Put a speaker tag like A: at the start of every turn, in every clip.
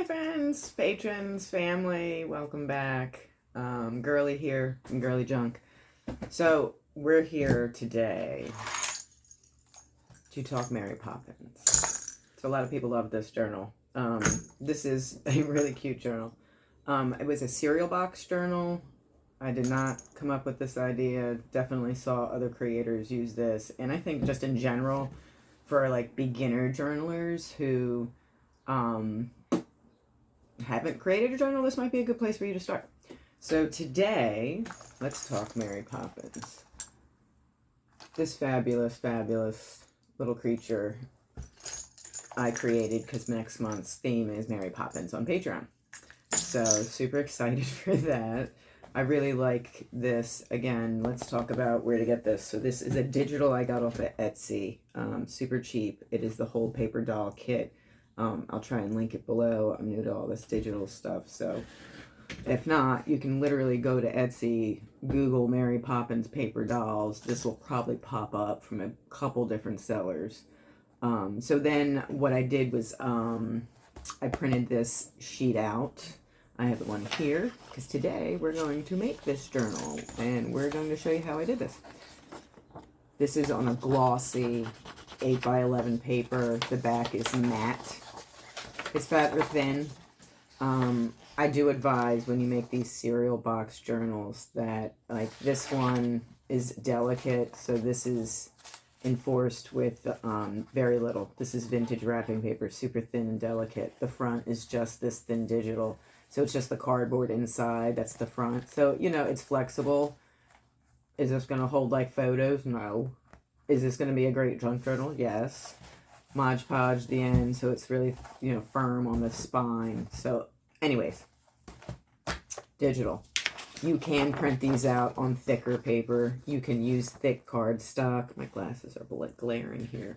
A: Hi friends, patrons, family, welcome back. Girly here from Girly Junk. So we're here today to talk Mary Poppins. So a lot of people love this journal. This is a really cute journal. It was a cereal box journal. I did not come up with this idea. Definitely saw other creators use this. And I think just in general, for like beginner journalers who haven't created a journal, this might be a good place for you to start. So today, let's talk Mary Poppins. This fabulous, fabulous little creature I created because next month's theme is Mary Poppins on Patreon. So super excited for that. I really like this. Again, let's talk about where to get this. So this is a digital I got off of Etsy. Super cheap. It is the whole paper doll kit. I'll try and link it below. I'm new to all this digital stuff, so if not, you can literally go to Etsy, Google Mary Poppins paper dolls. This will probably pop up from a couple different sellers. So then what I did was I printed this sheet out. I have one here because today we're going to make this journal and we're going to show you how I did this. This is on a glossy 8x11 paper. The back is matte. It's fabric thin. I do advise when you make these cereal box journals that like this one is delicate, so this is enforced with very little. This is vintage wrapping paper, super thin and delicate. The front is just this thin digital, so it's just the cardboard inside. That's the front. So, you know, it's flexible. Is this going to hold like photos? No. Is this going to be a great junk journal? Yes. Mod Podge the end, so it's really, you know, firm on the spine. So anyways, digital. You can print these out on thicker paper. You can use thick cardstock. My glasses are glaring here.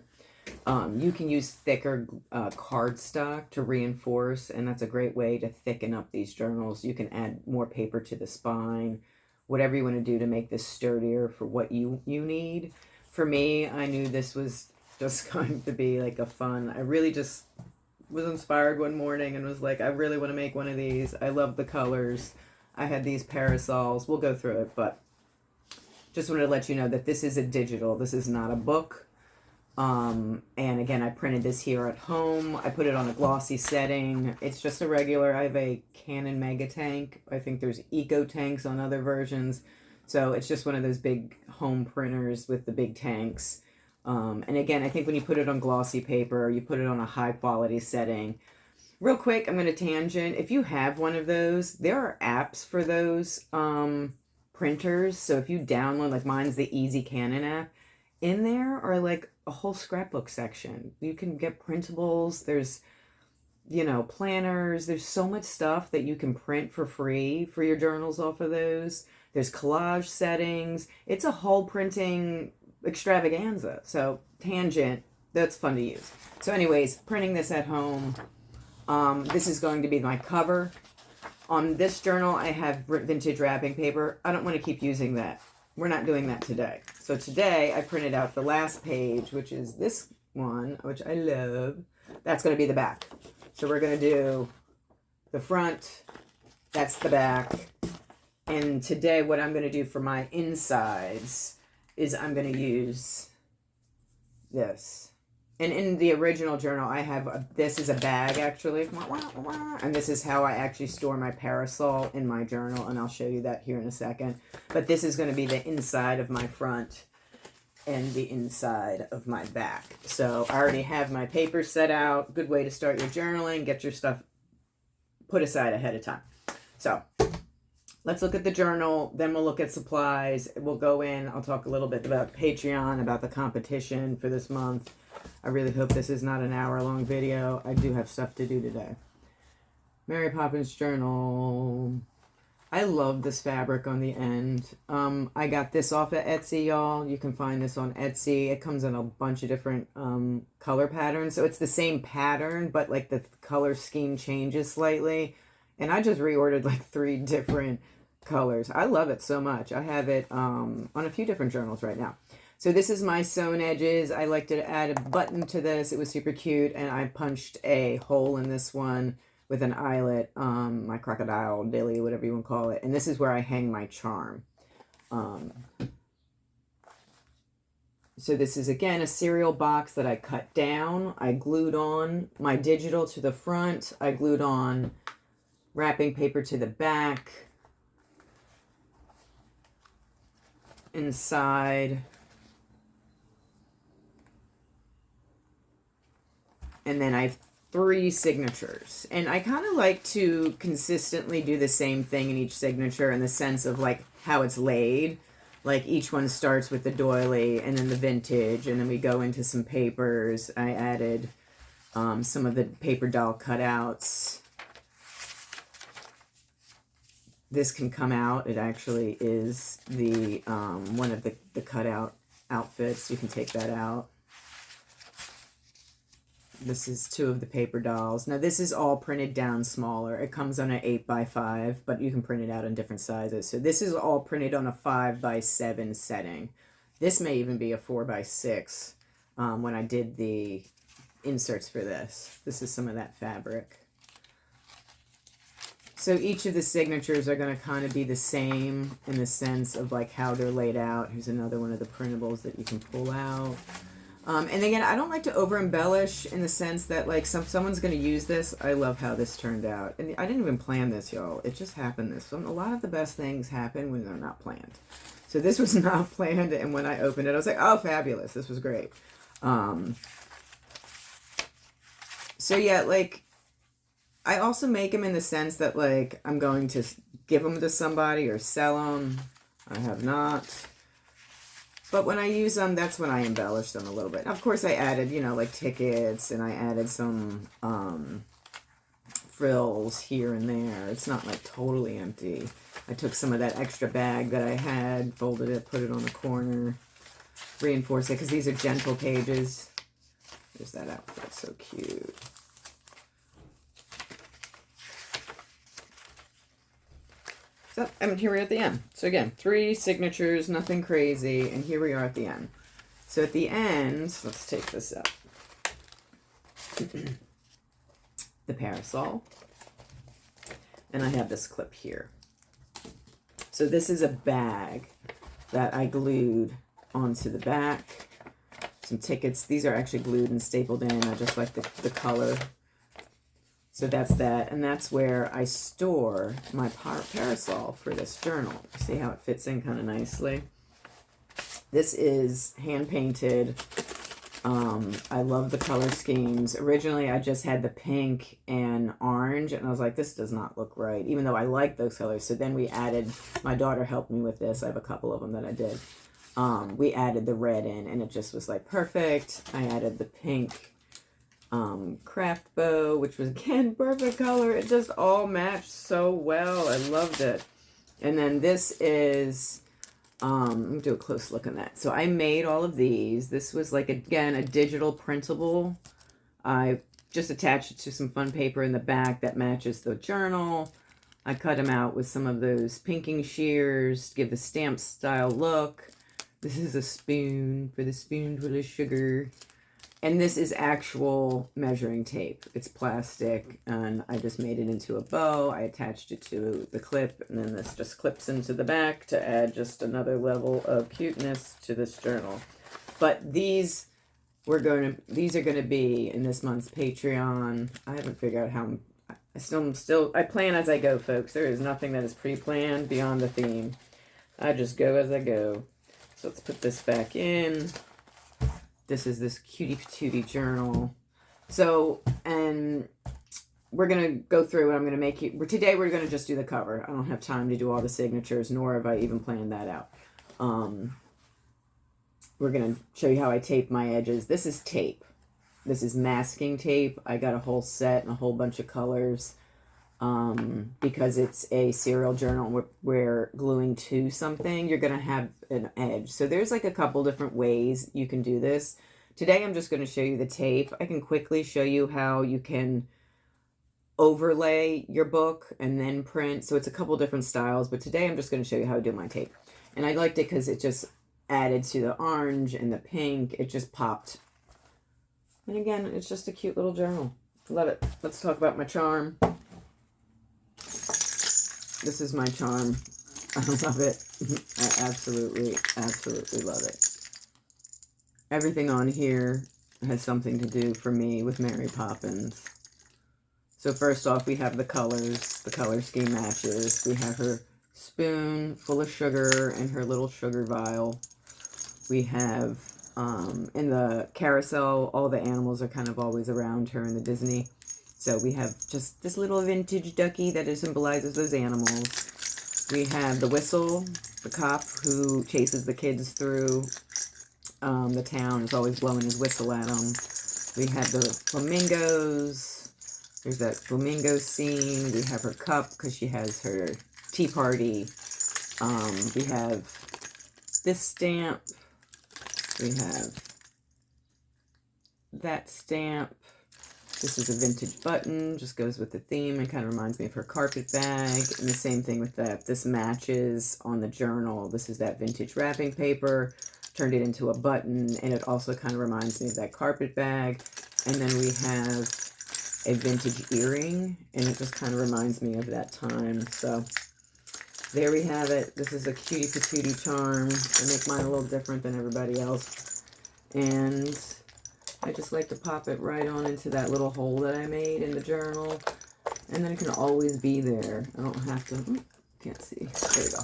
A: You can use thicker cardstock to reinforce, and that's a great way to thicken up these journals. You can add more paper to the spine, whatever you want to do to make this sturdier for what you need. For me, I knew this was just going to be like a fun, I really just was inspired one morning and was like, I really want to make one of these. I love the colors. I had these parasols. We'll go through it, but just wanted to let you know that this is a digital. This is not a book. And again, I printed this here at home. I put it on a glossy setting. It's just a regular, I have a Canon Mega Tank. I think there's Eco Tanks on other versions. So it's just one of those big home printers with the big tanks. And again, I think when you put it on glossy paper, you put it on a high quality setting. Real quick, I'm going to tangent. If you have one of those, there are apps for those printers. So if you download, like mine's the Easy Canon app, in there are like a whole scrapbook section. You can get printables. There's, you know, planners. There's so much stuff that you can print for free for your journals off of those. There's collage settings. It's a whole printing extravaganza. So tangent, that's fun to use. So anyways, printing this at home. This is going to be my cover. On this journal, I have vintage wrapping paper. I don't want to keep using that. We're not doing that today. So today, I printed out the last page, which is this one, which I love. That's going to be the back. So we're going to do the front. That's the back. And today, what I'm going to do for my insides is I'm going to use this. And in the original journal, I have, this is a bag actually. And this is how I actually store my parasol in my journal. And I'll show you that here in a second. But this is going to be the inside of my front and the inside of my back. So I already have my paper set out. Good way to start your journaling. Get your stuff put aside ahead of time. So let's look at the journal, then we'll look at supplies. We'll go in, I'll talk a little bit about Patreon, about the competition for this month. I really hope this is not an hour-long video. I do have stuff to do today. Mary Poppins journal. I love this fabric on the end. I got this off of Etsy, y'all. You can find this on Etsy. It comes in a bunch of different color patterns. So it's the same pattern, but like the color scheme changes slightly. And I just reordered like 3 different colors. I love it so much. I have it on a few different journals right now. So this is my sewn edges. I like to add a button to this. It was super cute. And I punched a hole in this one with an eyelet, my crocodile, dilly, whatever you want to call it. And this is where I hang my charm. So this is, again, a cereal box that I cut down. I glued on my digital to the front. I glued on wrapping paper to the back. Inside. And then I have 3 signatures. And I kind of like to consistently do the same thing in each signature in the sense of like how it's laid. Like each one starts with the doily and then the vintage, and then we go into some papers. I added some of the paper doll cutouts. This can come out. It actually is the one of the cutout outfits. You can take that out. This is 2 of the paper dolls. Now this is all printed down smaller. It comes on an 8x5, but you can print it out in different sizes. So this is all printed on a 5x7 setting. This may even be a 4x6 when I did the inserts for this. This is some of that fabric. So each of the signatures are going to kind of be the same in the sense of like how they're laid out. Here's another one of the printables that you can pull out. And again, I don't like to over embellish in the sense that like someone's going to use this. I love how this turned out. And I didn't even plan this, y'all. It just happened this. A lot of the best things happen when they're not planned. So this was not planned. And when I opened it, I was like, oh, fabulous. This was great. So yeah, like I also make them in the sense that like I'm going to give them to somebody or sell them. I have not. But when I use them, that's when I embellish them a little bit. Of course, I added, you know, like tickets, and I added some frills here and there. It's not like totally empty. I took some of that extra bag that I had, folded it, put it on the corner, reinforced it, because these are gentle pages. There's that outfit, so cute. So, and here we are at the end. So again, 3 signatures, nothing crazy, and here we are at the end. So at the end, let's take this up. The parasol. And I have this clip here. So this is a bag that I glued onto the back. Some tickets. These are actually glued and stapled in. I just like the color. So that's that, and that's where I store my parasol for this journal. See how it fits in kind of nicely? This is hand-painted. I love the color schemes. Originally, I just had the pink and orange, and I was like, this does not look right, even though I like those colors. So then we added, my daughter helped me with this. I have a couple of them that I did. We added the red in, and it just was like perfect. I added the pink craft bow, which was again perfect color. It just all matched so well. I loved it. And then this is let me do a close look on that. So I made all of these. This was like, again, a digital printable. I just attached it to some fun paper in the back that matches the journal. I cut them out with some of those pinking shears to give the stamp style look. This is a spoon for the spoon full of sugar. And this is actual measuring tape. It's plastic, and I just made it into a bow. I attached it to the clip, and then this just clips into the back to add just another level of cuteness to this journal. But these are going to be in this month's Patreon. I haven't figured out how. I plan as I go, folks. There is nothing that is pre-planned beyond the theme. I just go as I go. So let's put this back in. This is this cutie patootie journal. So, and we're going to go through and I'm going to make you, today we're going to just do the cover. I don't have time to do all the signatures, nor have I even planned that out. We're going to show you how I tape my edges. This is tape. This is masking tape. I got a whole set and a whole bunch of colors. Because it's a serial journal where gluing to something, you're going to have an edge. So there's like a couple different ways you can do this. Today I'm just going to show you the tape. I can quickly show you how you can overlay your book and then print. So it's a couple different styles, but today I'm just going to show you how to do my tape. And I liked it because it just added to the orange and the pink. It just popped. And again, it's just a cute little journal. Love it. Let's talk about my charm. This is my charm. I love it. I absolutely, absolutely love it. Everything on here has something to do for me with Mary Poppins. So first off, we have the colors. The color scheme matches. We have her spoon full of sugar and her little sugar vial. We have, in the carousel, all the animals are kind of always around her in the Disney. So we have just this little vintage ducky that symbolizes those animals. We have the whistle, the cop who chases the kids through the town, is always blowing his whistle at them. We have the flamingos. There's that flamingo scene. We have her cup because she has her tea party. We have this stamp. We have that stamp. This is a vintage button, just goes with the theme and kind of reminds me of her carpet bag. And the same thing with that. This matches on the journal. This is that vintage wrapping paper. Turned it into a button, and it also kind of reminds me of that carpet bag. And then we have a vintage earring, and it just kind of reminds me of that time. So there we have it. This is a cutie patootie charm. I make mine a little different than everybody else. And I just like to pop it right on into that little hole that I made in the journal. And then it can always be there. I don't have to, can't see. There we go.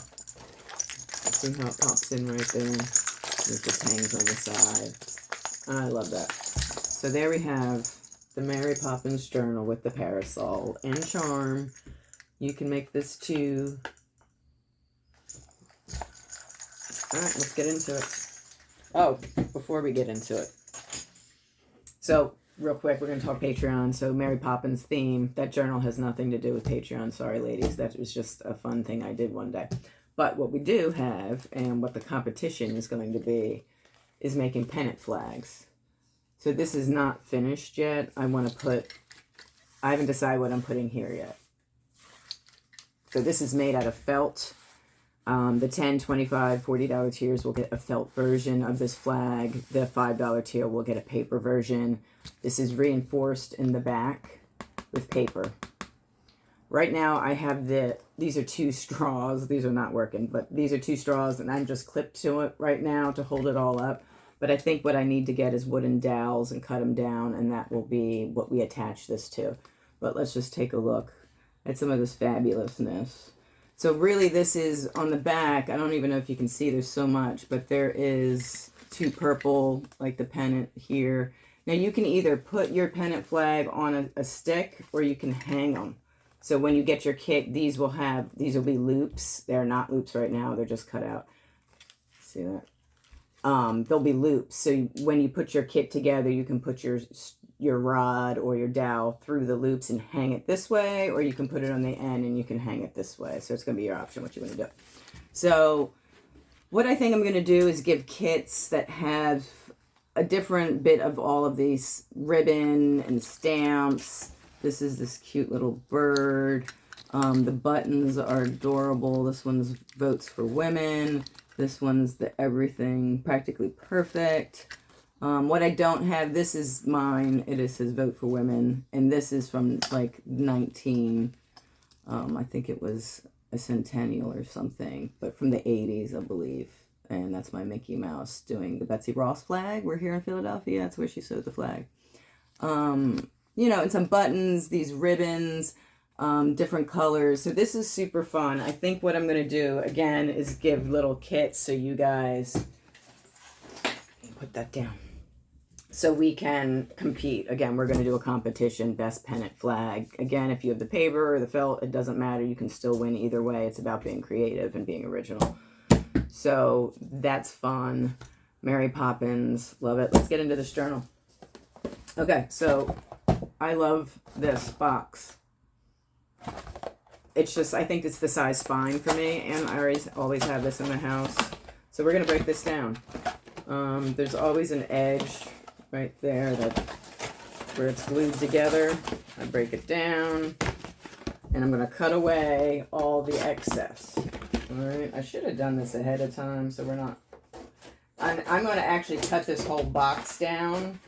A: See how it pops in right there? It just hangs on the side. I love that. So there we have the Mary Poppins journal with the parasol and charm. You can make this too. Alright, let's get into it. Oh, before we get into it. So, real quick, we're going to talk Patreon. So, Mary Poppins theme. That journal has nothing to do with Patreon. Sorry, ladies. That was just a fun thing I did one day. But what we do have, and what the competition is going to be, is making pennant flags. So, this is not finished yet. I haven't decided what I'm putting here yet. So, this is made out of felt. The $10, $25, $40 tiers will get a felt version of this flag. The $5 tier will get a paper version. This is reinforced in the back with paper. Right now I have these are 2 straws. These are not working, but these are 2 straws and I'm just clipped to it right now to hold it all up. But I think what I need to get is wooden dowels and cut them down, and that will be what we attach this to. But let's just take a look at some of this fabulousness. So really this is on the back. I don't even know if you can see, there's so much, but there is 2 purple, like the pennant here. Now you can either put your pennant flag on a stick or you can hang them. So when you get your kit, these will be loops. They're not loops right now, they're just cut out. See that? They'll be loops. So when you put your kit together, you can put your rod or your dowel through the loops and hang it this way, or you can put it on the end and you can hang it this way. So it's going to be your option what you want to do. So what I think I'm going to do is give kits that have a different bit of all of these ribbon and stamps. This is this cute little bird. The buttons are adorable. This one's Votes for Women. This one's the Everything Practically Perfect. What I don't have, this is mine. It says Vote for Women. And this is from like 19, I think it was a centennial or something, but from the 80s, I believe. And that's my Mickey Mouse doing the Betsy Ross flag. We're here in Philadelphia. That's where she sewed the flag. You know, and some buttons, these ribbons, different colors. So this is super fun. I think what I'm going to do, again, is give little kits so you guys, put that down, so we can compete. Again, we're going to do a competition, best pennant flag. Again, if you have the paper or the felt, it doesn't matter. You can still win either way. It's about being creative and being original. So that's fun. Mary Poppins, love it. Let's get into this journal. Okay, so I love this box. It's just, I think it's the size spine for me, and I always have this in the house. So we're going to break this down. There's always an edge right there where it's glued together. I break it down, and I'm going to cut away all the excess. All right, I should have done this ahead of time, so we're not. I'm going to actually cut this whole box down.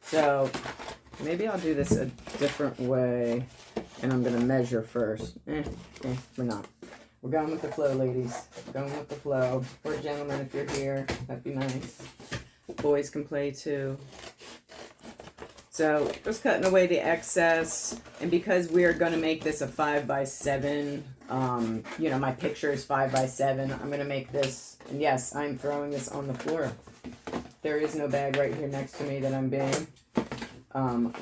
A: So maybe I'll do this a different way. And I'm going to measure first. We're not. We're going with the flow, ladies. Going with the flow. Or gentlemen, if you're here, that'd be nice. Boys can play too. So just cutting away the excess. And because we're going to make this a 5x7, you know, my picture is 5x7. I'm going to make this, and yes, I'm throwing this on the floor. There is no bag right here next to me that I'm being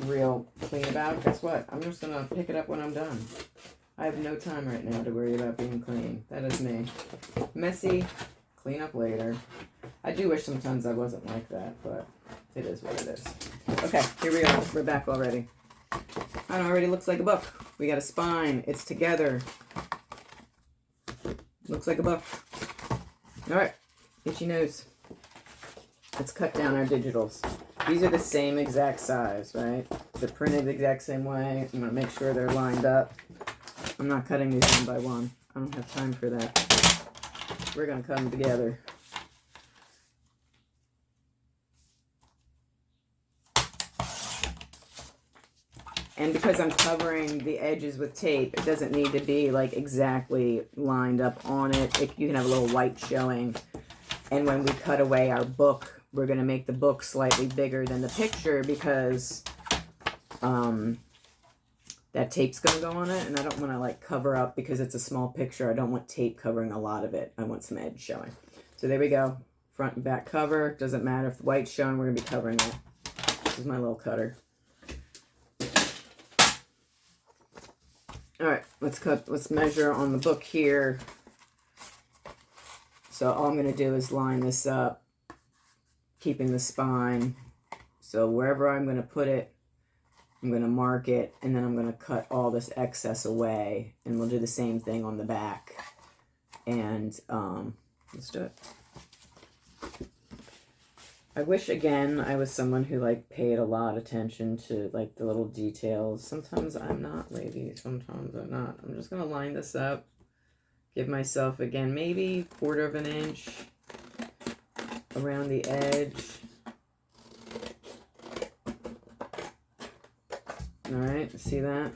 A: real clean about. Guess what? I'm just going to pick it up when I'm done. I have no time right now to worry about being clean. That is me. Messy, clean up later. I do wish sometimes I wasn't like that, but it is what it is. Okay, here we go. We're back already. It already looks like a book. We got a spine. It's together. Looks like a book. All right, itchy nose. Let's cut down our digitals. These are the same exact size, right? They're printed the exact same way. I'm going to make sure they're lined up. I'm not cutting these one by one. I don't have time for that. We're going to cut them together. And because I'm covering the edges with tape, it doesn't need to be like exactly lined up on it. You can have a little white showing. And when we cut away our book, we're going to make the book slightly bigger than the picture because that tape's going to go on it. And I don't want to like cover up because it's a small picture. I don't want tape covering a lot of it. I want some edge showing. So there we go. Front and back cover. Doesn't matter if the white's showing. We're going to be covering it. This is my little cutter. All right, let's measure on the book here. So all I'm going to do is line this up, keeping the spine. So wherever I'm going to put it, I'm going to mark it, and then I'm going to cut all this excess away. And we'll do the same thing on the back. And let's do it. I wish, again, I was someone who, like, paid a lot of attention to, like, the little details. Sometimes I'm not, ladies. Sometimes I'm not. I'm just going to line this up. Give myself, again, maybe 1/4 of an inch around the edge. All right, see that?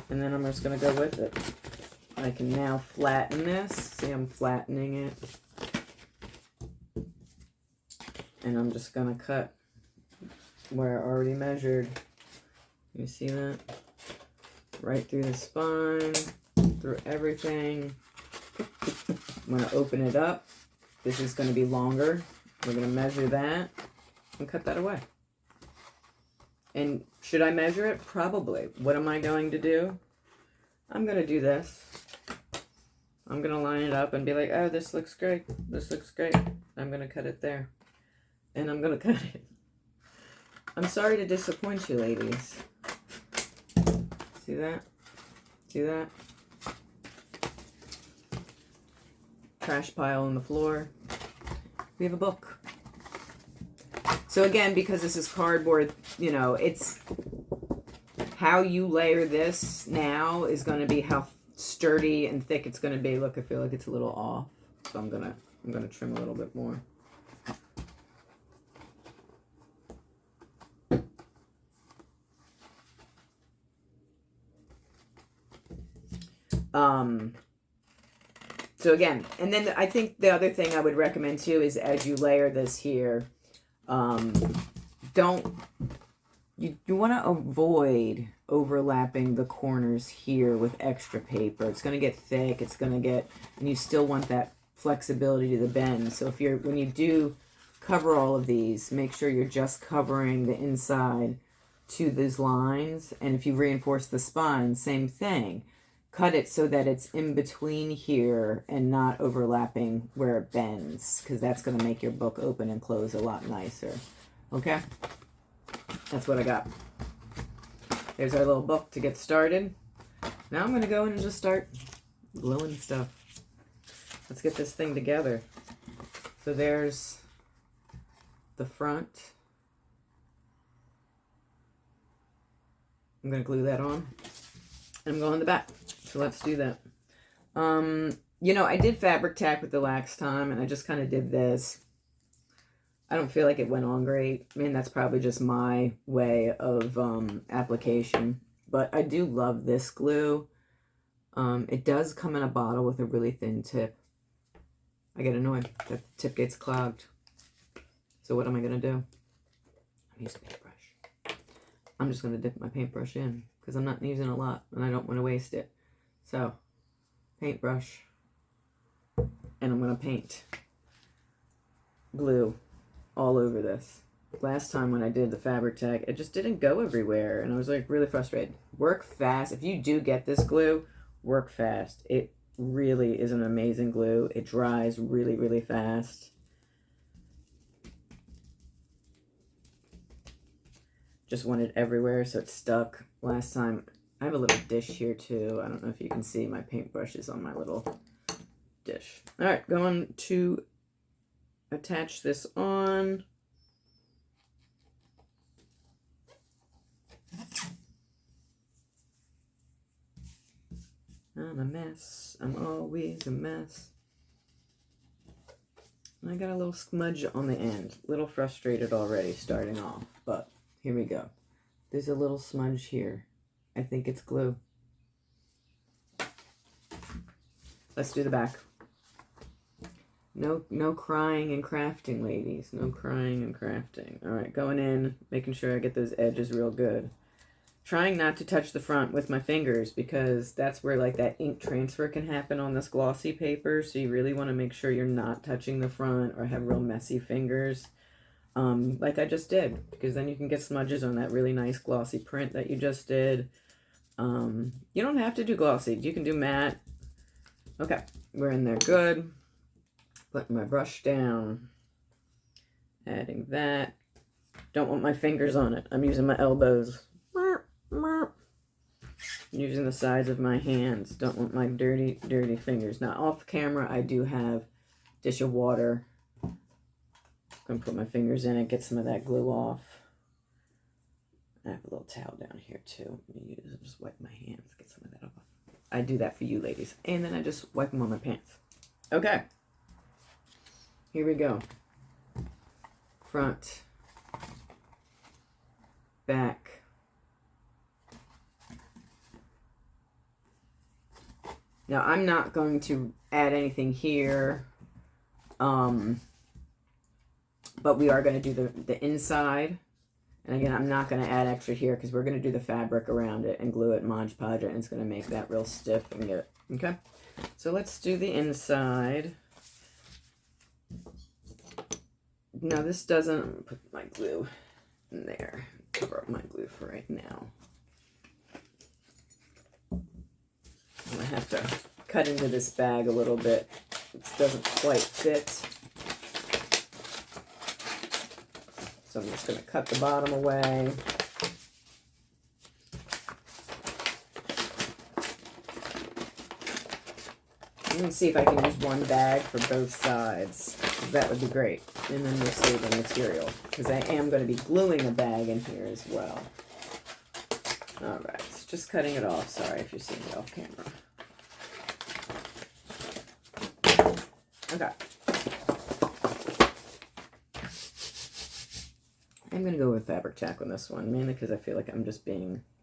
A: And then I'm just going to go with it. I can now flatten this. See, I'm flattening it. And I'm just going to cut where I already measured. You see that? Right through the spine, through everything. I'm going to open it up. This is going to be longer. We're going to measure that and cut that away. And should I measure it? Probably. What am I going to do? I'm going to do this. I'm going to line it up and be like, oh, this looks great. This looks great. I'm going to cut it there. And I'm going to cut it. I'm sorry to disappoint you, ladies. See that? See that? Trash pile on the floor. We have a book. So again, because this is cardboard, you know, it's how you layer this now is going to be how sturdy and thick it's going to be. Look, I feel like it's a little off. So I'm going to trim a little bit more. So again, and then I think the other thing I would recommend too is as you layer this here, you want to avoid overlapping the corners here with extra paper. It's going to get thick. It's going to get, and you still want that flexibility to the bend. So when you do cover all of these, make sure you're just covering the inside to these lines. And if you reinforce the spine, same thing. Cut it so that it's in between here and not overlapping where it bends, because that's going to make your book open and close a lot nicer. Okay? That's what I got. There's our little book to get started. Now I'm going to go in and just start gluing stuff. Let's get this thing together. So there's the front. I'm going to glue that on. And I'm going the back. So let's do that. You know, I did fabric tack with the last time, and I just kind of did this. I don't feel like it went on great. I mean, that's probably just my way of application. But I do love this glue. It does come in a bottle with a really thin tip. I get annoyed that the tip gets clogged. So what am I going to do? I'm using a paintbrush. I'm just going to dip my paintbrush in because I'm not using a lot and I don't want to waste it. So, paintbrush. And I'm going to paint glue all over this. Last time when I did the fabric tag, it just didn't go everywhere. And I was like really frustrated. Work fast. If you do get this glue, work fast. It really is an amazing glue. It dries really, really fast. Just went it everywhere, so it stuck. Last time, I have a little dish here too. I don't know if you can see my paintbrushes on my little dish. All right, going to attach this on. I'm a mess. I'm always a mess. I got a little smudge on the end. A little frustrated already starting off, but here we go. There's a little smudge here. I think it's glue. Let's do the back. No crying and crafting, ladies. No crying and crafting. All right, going in, making sure I get those edges real good. Trying not to touch the front with my fingers because that's where like that ink transfer can happen on this glossy paper. So you really want to make sure you're not touching the front or have real messy fingers. Like I just did, because then you can get smudges on that really nice glossy print that you just did. You don't have to do glossy. You can do matte. Okay, we're in there good. Putting my brush down. Adding that. Don't want my fingers on it. I'm using my elbows. Using the sides of my hands. Don't want my dirty, dirty fingers. Now, off camera, I do have a dish of water. I'm going to put my fingers in it, get some of that glue off. I have a little towel down here, too. Just wipe my hands, get some of that off. I do that for you, ladies. And then I just wipe them on my pants. Okay. Here we go. Front. Back. Now, I'm not going to add anything here, but we are going to do the inside. And again, I'm not going to add extra here because we're going to do the fabric around it and glue it, Mod Podge it, and it's going to make that real stiff and get it. Okay? So let's do the inside. Now, this doesn't put my glue in there. Cover up my glue for right now. I'm going to have to cut into this bag a little bit. It doesn't quite fit. So I'm just going to cut the bottom away. I'm going to see if I can use one bag for both sides. That would be great. And then we'll save the material. Because I am going to be gluing a bag in here as well. Alright, so just cutting it off. Sorry if you're seeing it off camera. Okay. I'm going to go with fabric tack on this one, mainly because I feel like I'm just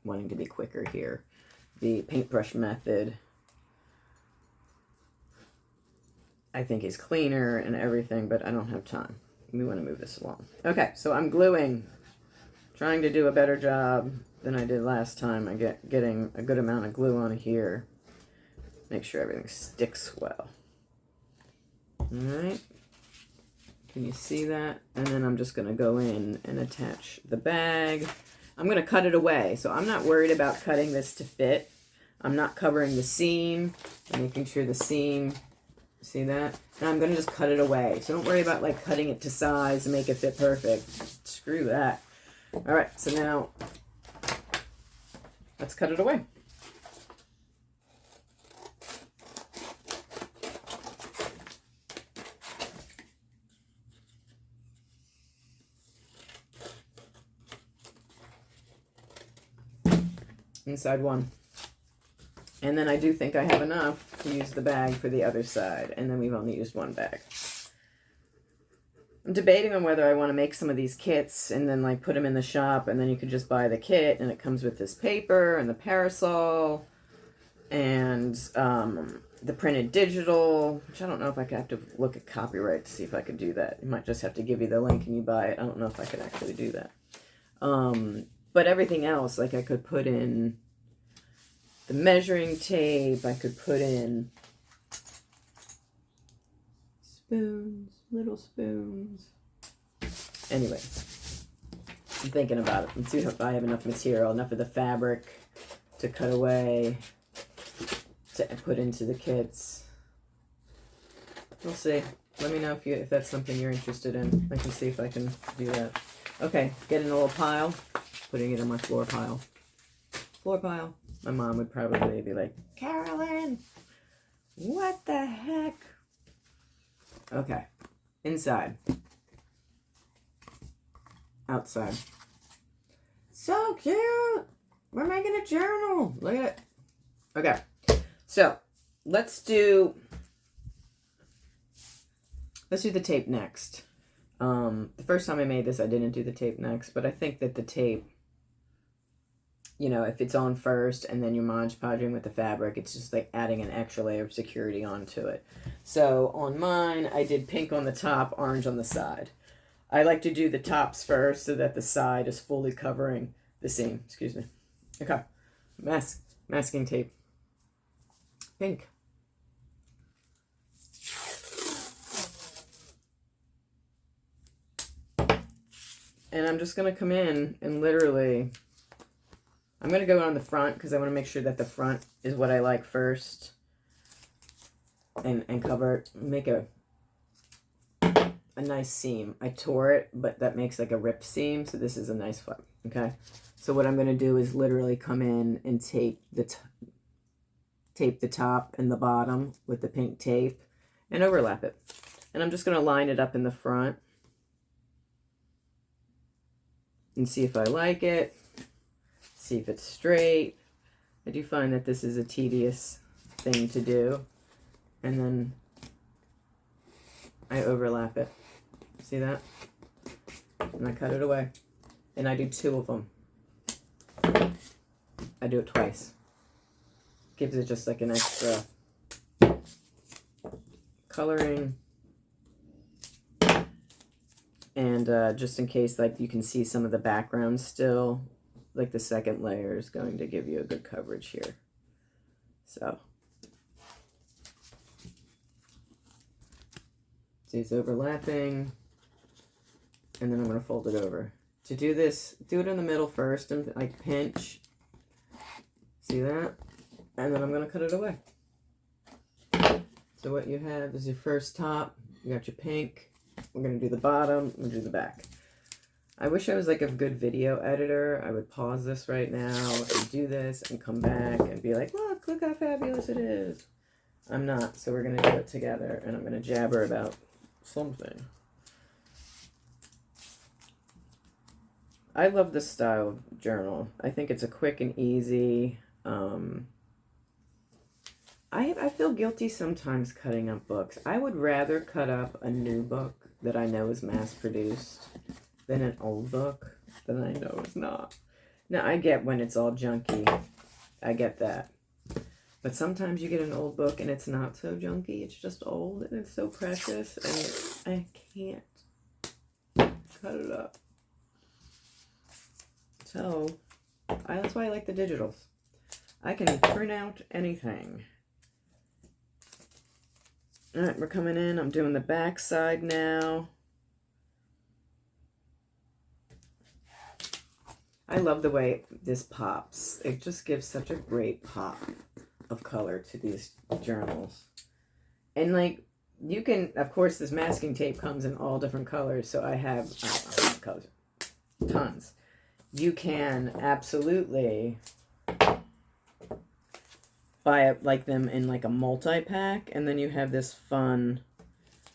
A: wanting to be quicker here. The paintbrush method, I think, is cleaner and everything, but I don't have time. We want to move this along. Okay, so I'm gluing. Trying to do a better job than I did last time. I getting a good amount of glue on here. Make sure everything sticks well. Alright. Can you see that? And then I'm just going to go in and attach the bag. I'm going to cut it away. So I'm not worried about cutting this to fit. I'm not covering the seam. I'm making sure the seam, see that? And I'm going to just cut it away. So don't worry about like cutting it to size and make it fit perfect. Screw that. Alright, so now let's cut it away. Inside one. And then I do think I have enough to use the bag for the other side. And then we've only used one bag. I'm debating on whether I want to make some of these kits and then like put them in the shop, and then you could just buy the kit and it comes with this paper and the parasol and the printed digital, which I don't know if I could have to look at copyright to see if I could do that. You might just have to give you the link and you buy it. I don't know if I could actually do that. But everything else, like I could put in the measuring tape, I could put in spoons, little spoons. Anyway, I'm thinking about it. Let's see if I have enough material, enough of the fabric to cut away, to put into the kits. We'll see. Let me know if that's something you're interested in. I can see if I can do that. Okay, getting a little pile, putting it in my floor pile. Floor pile. My mom would probably be like, Carolyn, what the heck? Okay, inside. Outside. So cute! We're making a journal. Look at it. Okay, so let's do the tape next. The first time I made this, I didn't do the tape next, but I think that the tape, you know, if it's on first and then you're Mod Podging with the fabric, it's just like adding an extra layer of security onto it. So on mine, I did pink on the top, orange on the side. I like to do the tops first so that the side is fully covering the seam. Excuse me. Okay. Masking tape. Pink. And I'm just going to come in and literally, I'm going to go on the front because I want to make sure that the front is what I like first. And cover it, make a nice seam. I tore it, but that makes like a rip seam. So this is a nice flip. Okay. So what I'm going to do is literally come in and tape the top and the bottom with the pink tape and overlap it. And I'm just going to line it up in the front and see if I like it, see if it's straight. I do find that this is a tedious thing to do. And then I overlap it. See that? And I cut it away. And I do 2 of them. I do it twice. Gives it just like an extra coloring. And just in case, like, you can see some of the background still, like the second layer is going to give you a good coverage here. So, see, it's overlapping, and then I'm going to fold it over. To do this, do it in the middle first and like pinch. See that? And then I'm going to cut it away. So what you have is your first top, you got your pink. We're going to do the bottom, we're going to do the back. I wish I was like a good video editor. I would pause this right now and do this and come back and be like, look how fabulous it is. I'm not, so we're going to do it together and I'm going to jabber about something. I love this style of journal. I think it's a quick and easy. I feel guilty sometimes cutting up books. I would rather cut up a new book that I know is mass-produced than an old book that I know is not. Now, I get when it's all junky. I get that. But sometimes you get an old book and it's not so junky. It's just old and it's so precious. And I can't cut it up. So, that's why I like the digitals. I can print out anything. Alright, we're coming in. I'm doing the back side now. I love the way this pops. It just gives such a great pop of color to these journals. And like, you can, of course, this masking tape comes in all different colors. So I have, I don't know how many colors, tons. You can absolutely buy like them in like a multi-pack, and then you have this fun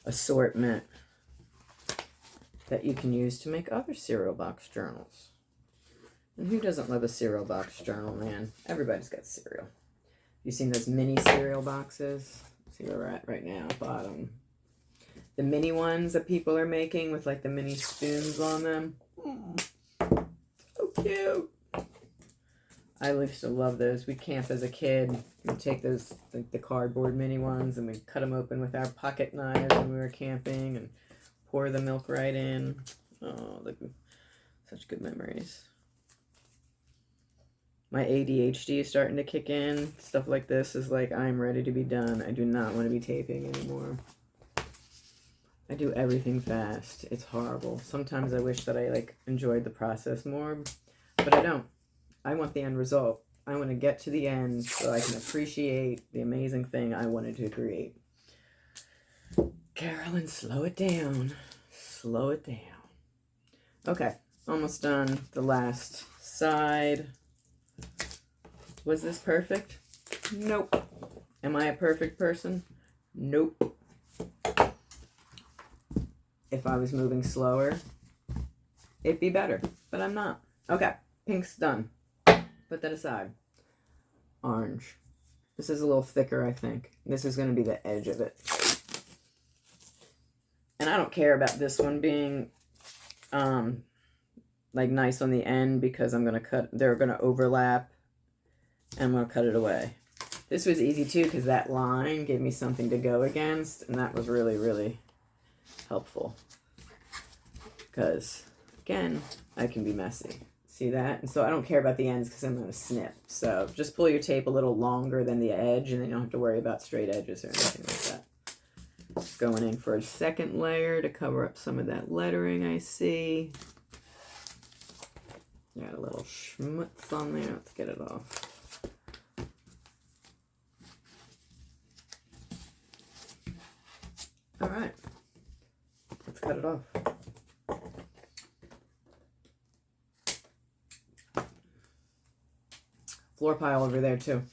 A: assortment that you can use to make other cereal box journals. And who doesn't love a cereal box journal, man? Everybody's got cereal. You seen those mini cereal boxes? See where we're at right now, bottom. the mini ones that people are making with like the mini spoons on them. So cute. I used to love those. We camped as a kid. We'd take those, like the cardboard mini ones, and we'd cut them open with our pocket knives when we were camping and pour the milk right in. Oh, such good memories. My ADHD is starting to kick in. Stuff like this is like, I'm ready to be done. I do not want to be taping anymore. I do everything fast. It's horrible. Sometimes I wish that I like enjoyed the process more, but I don't. I want the end result. I want to get to the end so I can appreciate the amazing thing I wanted to create. Carolyn, slow it down. Slow it down. Okay, almost done. The last side. Was this perfect? Nope. Am I a perfect person? Nope. If I was moving slower, it'd be better, but I'm not. Okay, pink's done. Put that aside. Orange. This is a little thicker, I think. This is going to be the edge of it. And I don't care about this one being like nice on the end because I'm going to cut, they're going to overlap and I'm going to cut it away. This was easy too because that line gave me something to go against, and that was really, really helpful. Because, again, I can be messy. See that? And so I don't care about the ends because I'm going to snip. So just pull your tape a little longer than the edge, and then you don't have to worry about straight edges or anything like that. Going in for a second layer to cover up some of that lettering I see. Got a little schmutz on there. Let's get it off. All right. Let's cut it off. Floor pile over there too.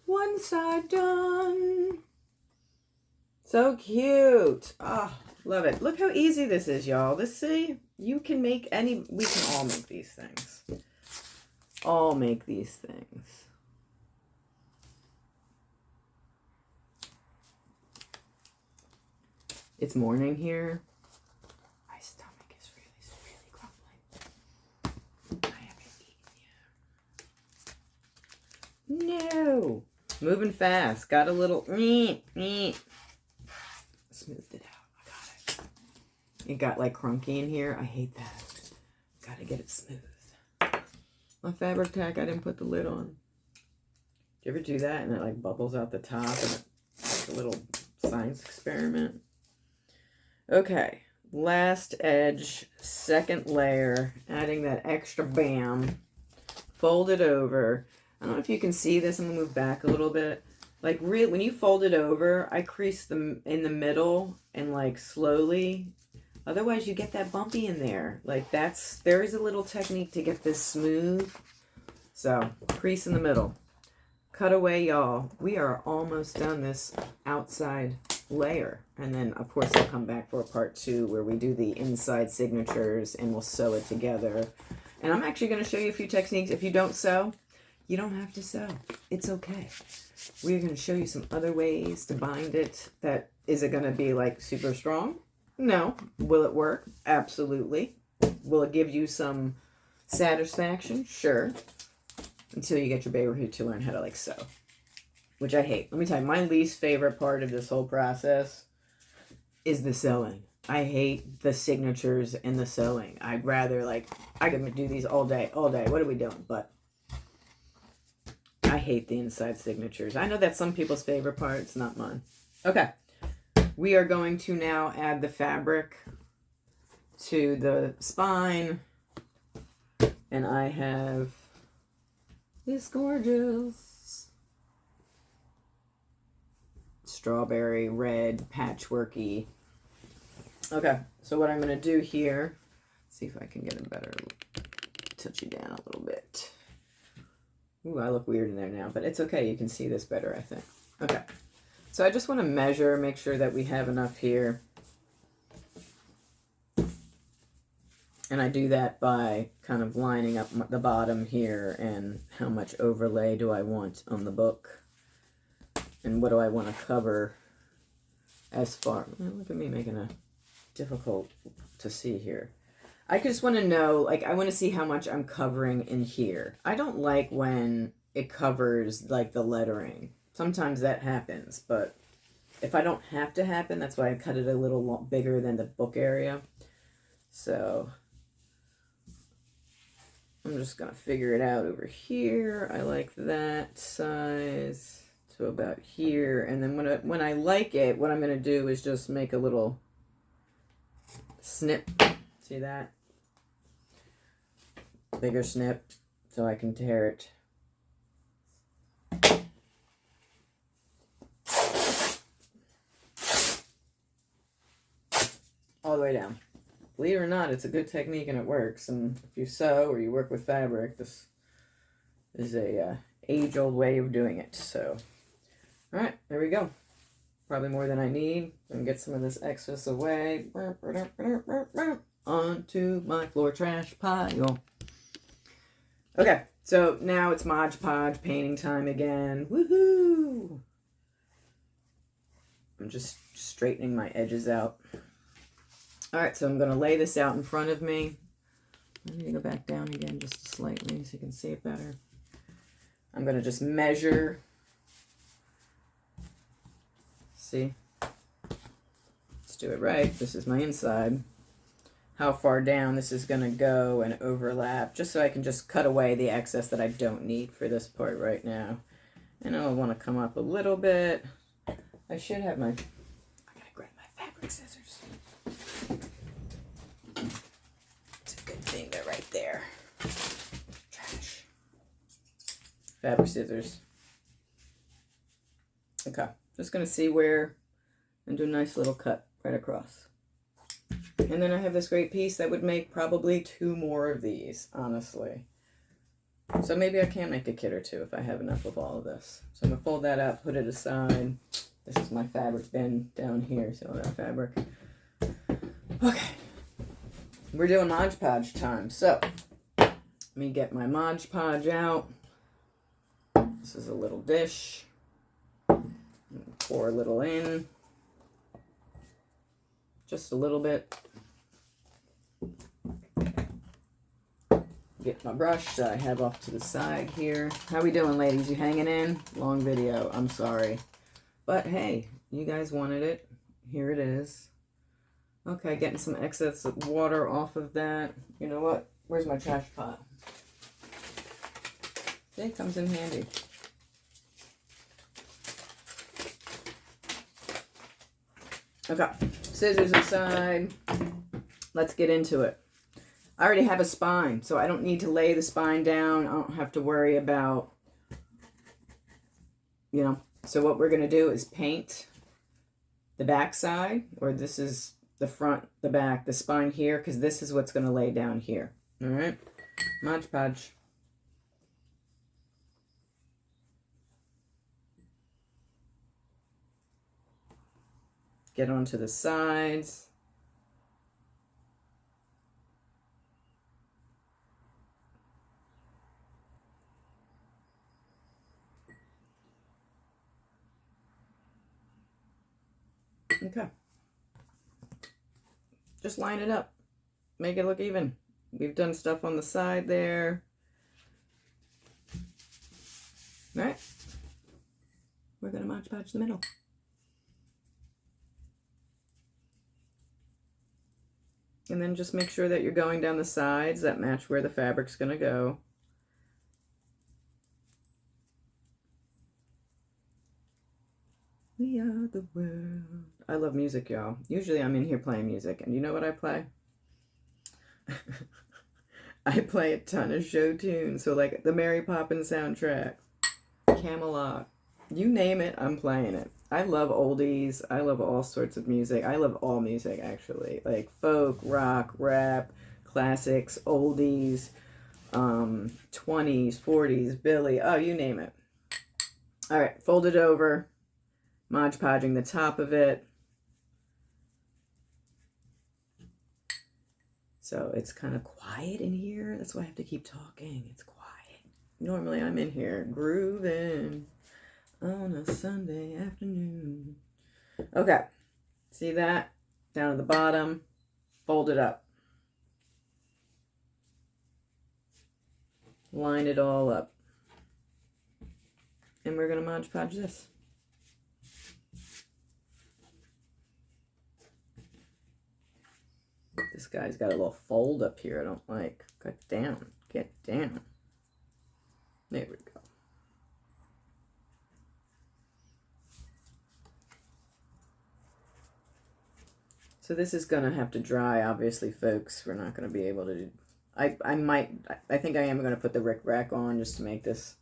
A: One side done. So cute. Ah, love it. Look how easy this is, y'all. See, you can make we can all make these things. All make these things. It's morning here. My stomach is really grumbling. I haven't eaten yet. No. Moving fast. Got a little... Smoothed it out. I got it. It got like crunky in here. I hate that. Gotta get it smooth. My fabric tack, I didn't put the lid on. Do you ever do that and it like bubbles out the top and it's like a little science experiment? Okay, last edge, second layer, adding that extra bam, fold it over. I don't know if you can see this. I'm gonna move back a little bit. Like really, when you fold it over, I crease them in the middle and like slowly. Otherwise, you get that bumpy in there. Like there is a little technique to get this smooth. So crease in the middle. Cut away, y'all. We are almost done this outside layer, and then of course I'll come back for part 2 where we do the inside signatures and we'll sew it together. And I'm actually going to show you a few techniques. If you don't sew, you don't have to sew. It's okay. We're going to show you some other ways to bind it. That is it going to be like super strong? No. Will it work? Absolutely. Will it give you some satisfaction? Sure. Until you get your baby to learn how to like sew. Which I hate. Let me tell you, my least favorite part of this whole process is the sewing. I hate the signatures and the sewing. I'd rather, like, I could do these all day. What are we doing? But I hate the inside signatures. I know that's some people's favorite part. It's not mine. Okay. We are going to now add the fabric to the spine. And I have this gorgeous strawberry red patchworky. Okay, so what I'm going to do here, see if I can get it better, touch you down a little bit. Ooh, I look weird in there now, but it's okay. You can see this better, I think. Okay, so I just want to measure, make sure that we have enough here. And I do that by kind of lining up the bottom here and how much overlay do I want on the book. And what do I want to cover as far... Look at me making it difficult to see here. I just want to know, like, I want to see how much I'm covering in here. I don't like when it covers, like, the lettering. Sometimes that happens, but if I don't have to happen, that's why I cut it a little bigger than the book area. So I'm just going to figure it out over here. I like that size to about here. And then when I like it, what I'm going to do is just make a little snip. See that? Bigger snip so I can tear it. All the way down. Believe it or not, it's a good technique and it works. And if you sew or you work with fabric, this is a age-old way of doing it. So, all right, there we go. Probably more than I need. I'm gonna get some of this excess away. Onto my floor trash pile. Okay, so now it's Mod Podge painting time again. Woohoo! I'm just straightening my edges out. All right, so I'm going to lay this out in front of me. I'm going to go back down again just slightly so you can see it better. I'm going to just measure. See? Let's do it right. This is my inside. How far down this is going to go and overlap, just so I can just cut away the excess that I don't need for this part right now. And I'll want to come up a little bit. I should have my... I gotta grab my fabric scissors. It's a good thing they're right there. Trash. Fabric scissors. Okay, just gonna see where and do a nice little cut right across. And then I have this great piece that would make probably 2 more of these, honestly. So maybe I can make a kit or 2 if I have enough of all of this. So I'm gonna fold that up, put it aside. This is my fabric bin down here, so that fabric. Okay, we're doing Mod Podge time. So let me get my Mod Podge out. This is a little dish. Pour a little in. Just a little bit. Get my brush that I have off to the side here. How we doing, ladies? You hanging in? Long video. I'm sorry. But hey, you guys wanted it. Here it is. Okay, getting some excess water off of that. You know what? Where's my trash pile? See, it comes in handy. Okay, scissors aside. Let's get into it. I already have a spine, so I don't need to lay the spine down. I don't have to worry about, you know. So what we're going to do is paint the back side, or this is the front, the back, the spine here, because this is what's going to lay down here. All right? Mod Podge. Get onto the sides. Okay. Just line it up. Make it look even. We've done stuff on the side there. All right. We're going to Mod Podge the middle. And then just make sure that you're going down the sides that match where the fabric's going to go. We are the world. I love music, y'all. Usually I'm in here playing music. And you know what I play? I play a ton of show tunes. So like the Mary Poppins soundtrack, Camelot, you name it, I'm playing it. I love oldies. I love all sorts of music. I love all music, actually. Like folk, rock, rap, classics, oldies, 20s, 40s, Billy. Oh, you name it. All right, fold it over. Mod Podging the top of it. So it's kind of quiet in here. That's why I have to keep talking. It's quiet. Normally I'm in here grooving. on a Sunday afternoon. Okay, see that? Down at the bottom, fold it up. Line it all up. And we're going to Mod Podge this. This guy's got a little fold up here I don't like. Get down. Get down. There we go. So this is going to have to dry, obviously, folks. We're not going to be able to... I think I am going to put the Rick Rack on just to make this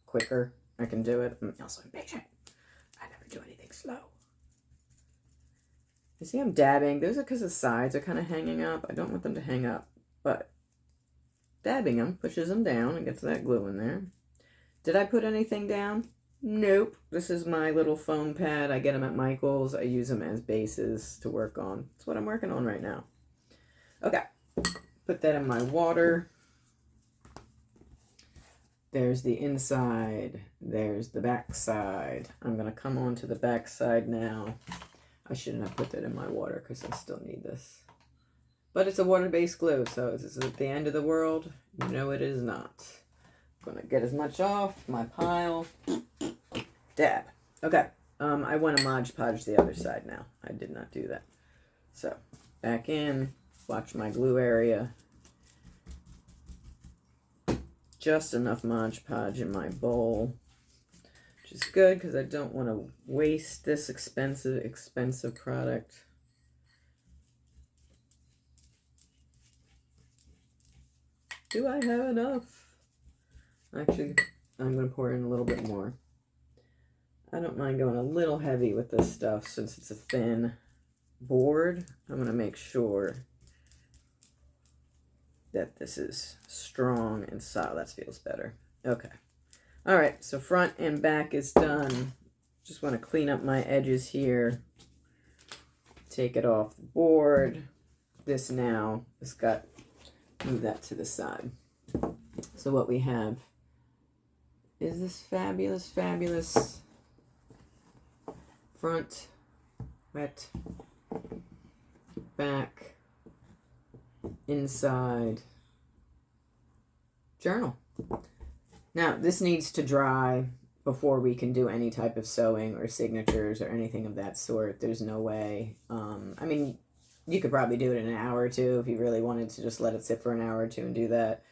A: quicker. I can do it. I'm also impatient. I never do anything slow. You see I'm dabbing. Those are because the sides are kind of hanging up. I don't want them to hang up. But dabbing them pushes them down and gets that glue in there. Did I put anything down? Nope. This is my little foam pad. I get them at Michael's. I use them as bases to work on. That's what I'm working on right now. Okay. Put that in my water. There's the inside. There's the back side. I'm going to come on to the back side now. I shouldn't have put that in my water because I still need this. But it's a water-based glue, so is this at the end of the world? No, it is not. I'm going to get as much off my pile. Dab. Okay. I want to Mod Podge the other side now. I did not do that. So, back in. Watch my glue area. Just enough Mod Podge in my bowl. Which is good because I don't want to waste this expensive product. Do I have enough? Actually, I'm going to pour in a little bit more. I don't mind going a little heavy with this stuff since it's a thin board. I'm going to make sure that this is strong and solid. That feels better. Okay. All right, so front and back is done. Just want to clean up my edges here. Take it off the board. This now has got, move that to the side. So what we have is this fabulous, fabulous front, wet, back, inside journal. Now, this needs to dry before we can do any type of sewing or signatures or anything of that sort. There's no way. I mean, you could probably do it in an hour or two if you really wanted to just let it sit for an hour or two and do that.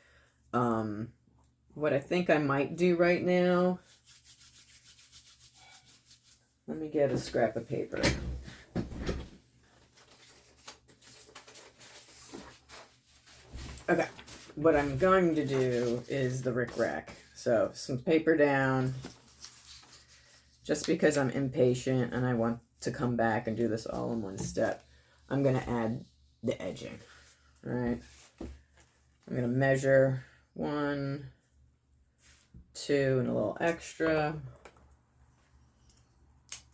A: What I think I might do right now, let me get a scrap of paper. Okay, what I'm going to do is the Rick Rack. So some paper down, just because I'm impatient and I want to come back and do this all in one step. I'm going to add the edging. All right, I'm going to measure 1, 2, and a little extra.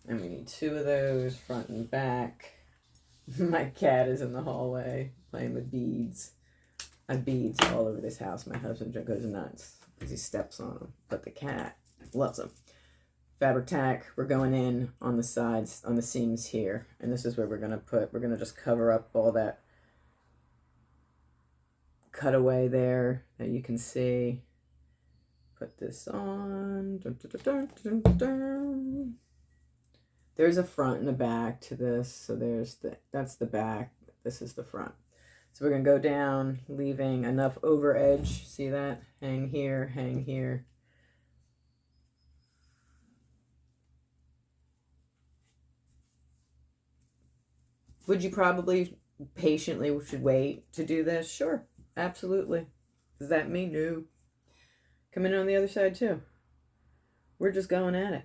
A: And we need 2 of those, front and back. My cat is in the hallway playing with beads. I have beads all over this house. My husband goes nuts because he steps on them. But the cat loves them. Fabric tack, we're going in on the sides, on the seams here. And this is where we're going to just cover up all that cutaway there that you can see. Put this on. Dun, dun, dun, dun, dun, dun. There's a front and a back to this. So that's the back. This is the front. So we're going to go down, leaving enough over edge. See that? Hang here, hang here. Would you probably patiently should wait to do this? Sure, absolutely. Does that mean no? Come in on the other side too. We're just going at it.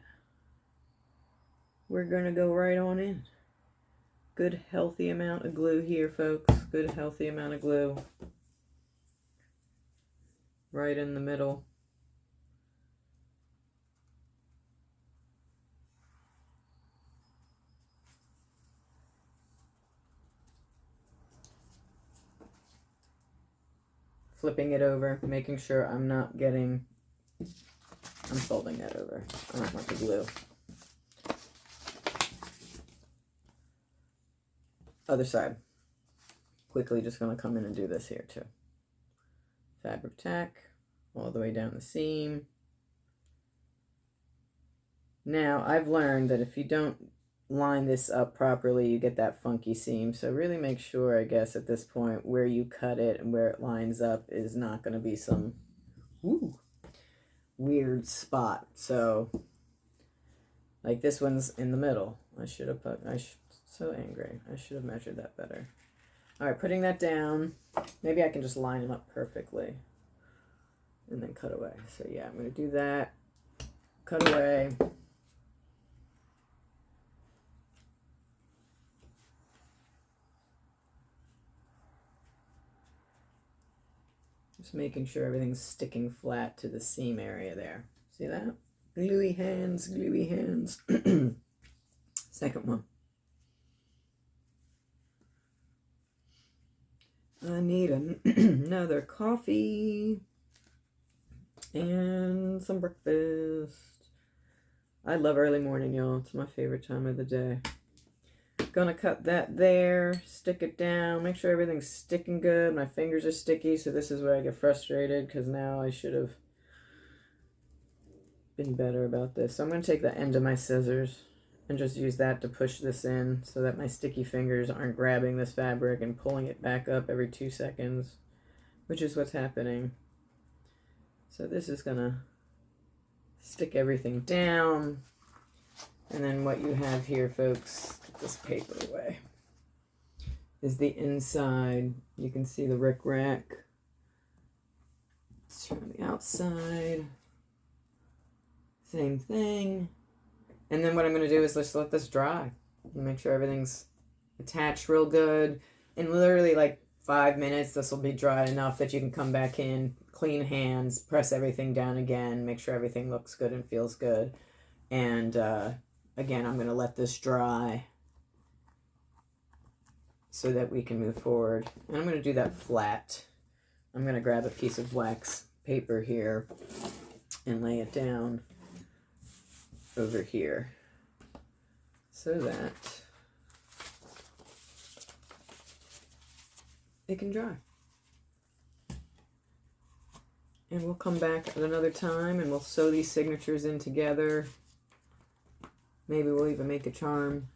A: We're going to go right on in. Good healthy amount of glue here, folks. Good healthy amount of glue. Right in the middle. Flipping it over, making sure I'm not I'm folding that over. I don't want the glue. Other side. Quickly just going to come in and do this here too. Fabric tack all the way down the seam. Now, I've learned that if you don't line this up properly, you get that funky seam. So really make sure, I guess, at this point, where you cut it and where it lines up is not going to be some weird spot. So, like this one's in the middle. I should have put, so angry. I should have measured that better. All right, putting that down. Maybe I can just line them up perfectly and then cut away. So yeah, I'm going to do that. Cut away. Just making sure everything's sticking flat to the seam area there. See that? Gluey hands, gluey hands. Second one. I need another coffee and some breakfast. I love early morning, y'all. It's my favorite time of the day. Gonna cut that there, stick it down, make sure everything's sticking good. My fingers are sticky, so this is where I get frustrated because now I should have been better about this. So I'm gonna take the end of my scissors and just use that to push this in so that my sticky fingers aren't grabbing this fabric and pulling it back up every 2 seconds, which is what's happening. So this is gonna stick everything down. And then what you have here, folks, get this paper away, is the inside. You can see the rickrack. It's from the outside. Same thing. And then what I'm going to do is just let this dry and make sure everything's attached real good. In literally like 5 minutes, this will be dry enough that you can come back in, clean hands, press everything down again, make sure everything looks good and feels good. And again, I'm going to let this dry so that we can move forward. And I'm going to do that flat. I'm going to grab a piece of wax paper here and lay it down over here so that it can dry. And we'll come back at another time and we'll sew these signatures in together. Maybe we'll even make a charm.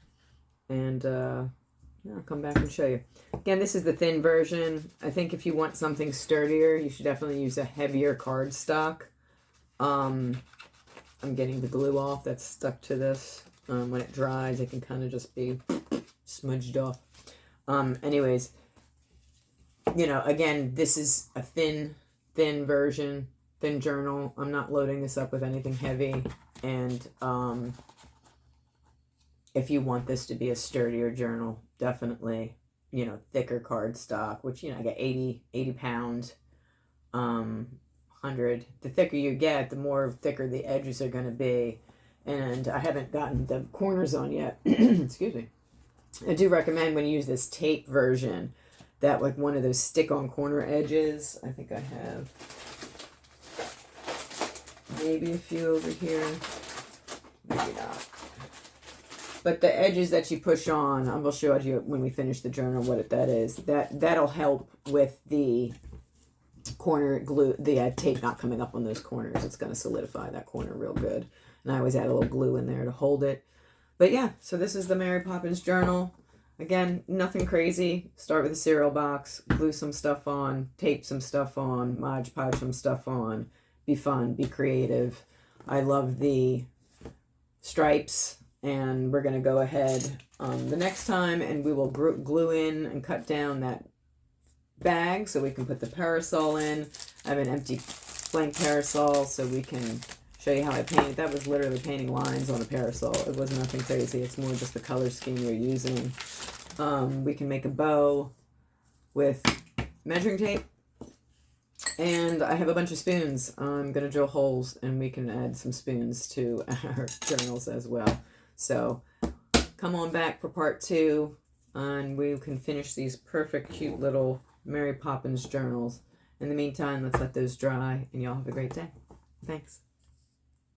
A: And yeah, I'll come back and show you. Again, this is the thin version. I think if you want something sturdier, you should definitely use a heavier cardstock. I'm getting the glue off that's stuck to this. When it dries, it can kind of just be smudged off. Anyways, you know, again, this is a thin version, thin journal. I'm not loading this up with anything heavy. And if you want this to be a sturdier journal, definitely, you know, thicker cardstock, which, you know, I get 80 pounds. 100. The thicker you get, the more thicker the edges are going to be. And I haven't gotten the corners on yet. Excuse me. I do recommend when you use this tape version that like one of those stick-on corner edges. I think I have maybe a few over here. Maybe not. But the edges that you push on, I will show you when we finish the journal what that is. That'll help with the corner glue, the tape not coming up on those corners. It's going to solidify that corner real good. And I always add a little glue in there to hold it. But yeah, so this is the Mary Poppins journal. Again, nothing crazy. Start with a cereal box, glue some stuff on, tape some stuff on, Mod Podge some stuff on. Be fun, be creative. I love the stripes, and we're going to go ahead the next time and we will glue in and cut down that bag so we can put the parasol in. I have an empty blank parasol so we can show you how I painted. That was literally painting lines on a parasol. It was nothing crazy. It's more just the color scheme you're using. We can make a bow with measuring tape. And I have a bunch of spoons. I'm going to drill holes and we can add some spoons to our journals as well. So come on back for part 2 and we can finish these perfect, cute little Mary Poppins journals. In the meantime, let's let those dry and y'all have a great day. Thanks.